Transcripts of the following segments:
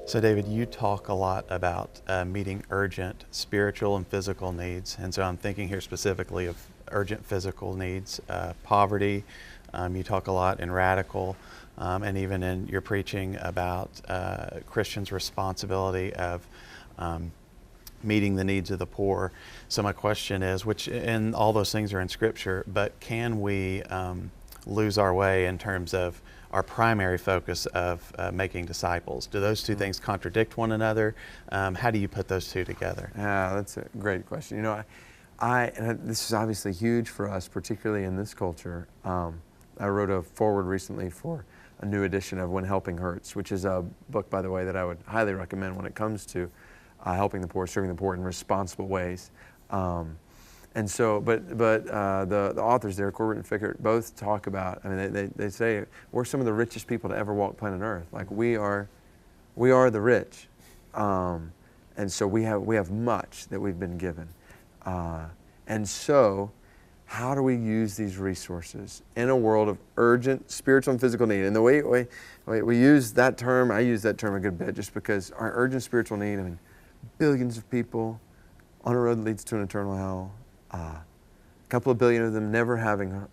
So, David, you talk a lot about meeting urgent spiritual and physical needs. And so I'm thinking here specifically of urgent physical needs, poverty. You talk a lot in radical and even in your preaching about Christians' responsibility of meeting the needs of the poor. So my question is, and all those things are in Scripture, but can we lose our way in terms of our primary focus of making disciples? Do those two things contradict one another? How do you put those two together? Yeah, that's a great question. You know, this is obviously huge for us, particularly in this culture. I wrote a foreword recently for a new edition of When Helping Hurts, which is a book, by the way, that I would highly recommend when it comes to helping the poor, serving the poor in responsible ways. And so, but the authors there, Corbett and Fickert, both talk about, I mean, they say we're some of the richest people to ever walk planet Earth. Like we are the rich. And so we have much that we've been given. And so how do we use these resources in a world of urgent spiritual and physical need? And the way we use that term, I use that term a good bit just because our urgent spiritual need, I mean, billions of people on a road that leads to an eternal hell, a couple of billion of them never having,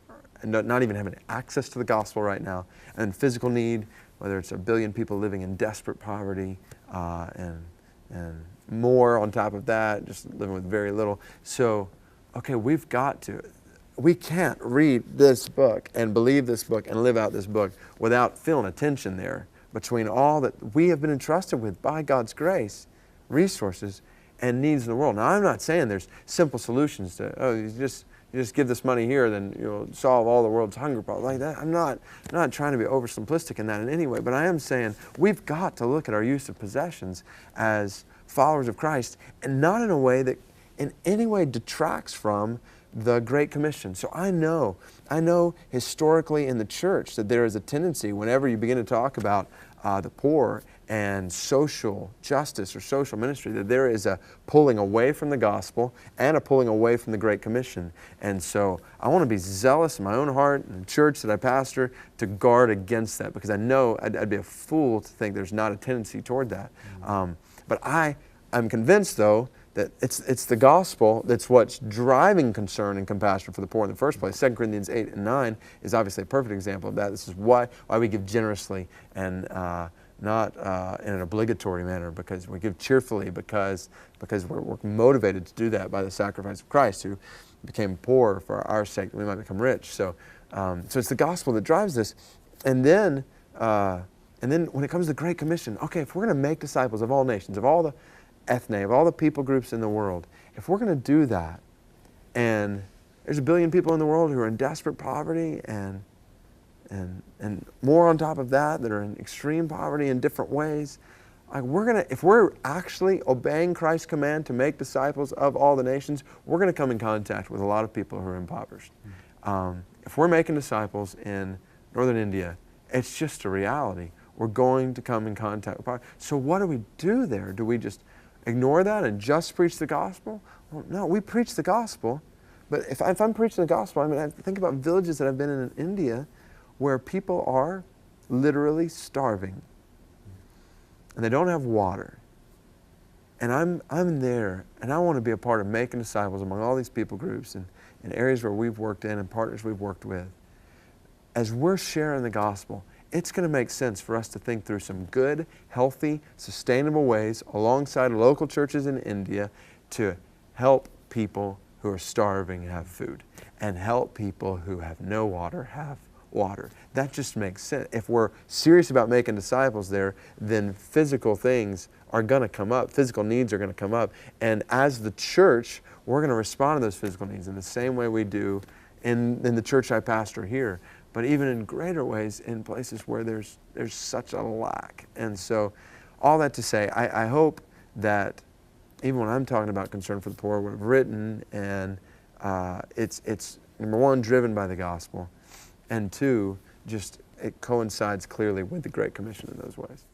not even having access to the gospel right now, and physical need, whether it's a billion people living in desperate poverty, and more on top of that, just living with very little. So, okay, we can't read this book and believe this book and live out this book without feeling a tension there between all that we have been entrusted with by God's grace, resources, and needs in the world. Now, I'm not saying there's simple solutions to, you just give this money here, then you'll solve all the world's hunger problems like that. I'm not trying to be oversimplistic in that in any way, but I am saying we've got to look at our use of possessions as followers of Christ, and not in a way that in any way detracts from the Great Commission. So I know historically in the church that there is a tendency whenever you begin to talk about the poor and social justice or social ministry, that there is a pulling away from the gospel and a pulling away from the Great Commission. And so I want to be zealous in my own heart and the church that I pastor to guard against that, because I know I'd be a fool to think there's not a tendency toward that. But I'm convinced, though, that it's the gospel that's what's driving concern and compassion for the poor in the first place. 2 Corinthians 8 and 9 is obviously a perfect example of that. This is why we give generously and not in an obligatory manner, because we give cheerfully because we're motivated to do that by the sacrifice of Christ, who became poor for our sake that we might become rich. So it's the gospel that drives this. And then when it comes to the Great Commission, okay, if we're going to make disciples of all nations, of all the ethne, of all the people groups in the world, if we're going to do that, and there's a billion people in the world who are in desperate poverty and more on top of that are in extreme poverty in different ways, like if we're actually obeying Christ's command to make disciples of all the nations, we're going to come in contact with a lot of people who are impoverished. If we're making disciples in northern India, it's just a reality. We're going to come in contact with poverty. So what do we do there? Do we just ignore that and just preach the gospel? Well, no, we preach the gospel. But if I'm preaching the gospel, I mean, I think about villages that I've been in India where people are literally starving and they don't have water. And I'm there, and I want to be a part of making disciples among all these people groups and areas where we've worked in and partners we've worked with. As we're sharing the gospel, it's going to make sense for us to think through some good, healthy, sustainable ways alongside local churches in India to help people who are starving have food and help people who have no water have water. That just makes sense. If we're serious about making disciples there, then physical things are going to come up. Physical needs are going to come up. And as the church, we're going to respond to those physical needs in the same way we do in the church I pastor here, but even in greater ways in places where there's such a lack. And so all that to say, I hope that even when I'm talking about concern for the poor, what I've written, and it's number one, driven by the gospel, and two, just it coincides clearly with the Great Commission in those ways.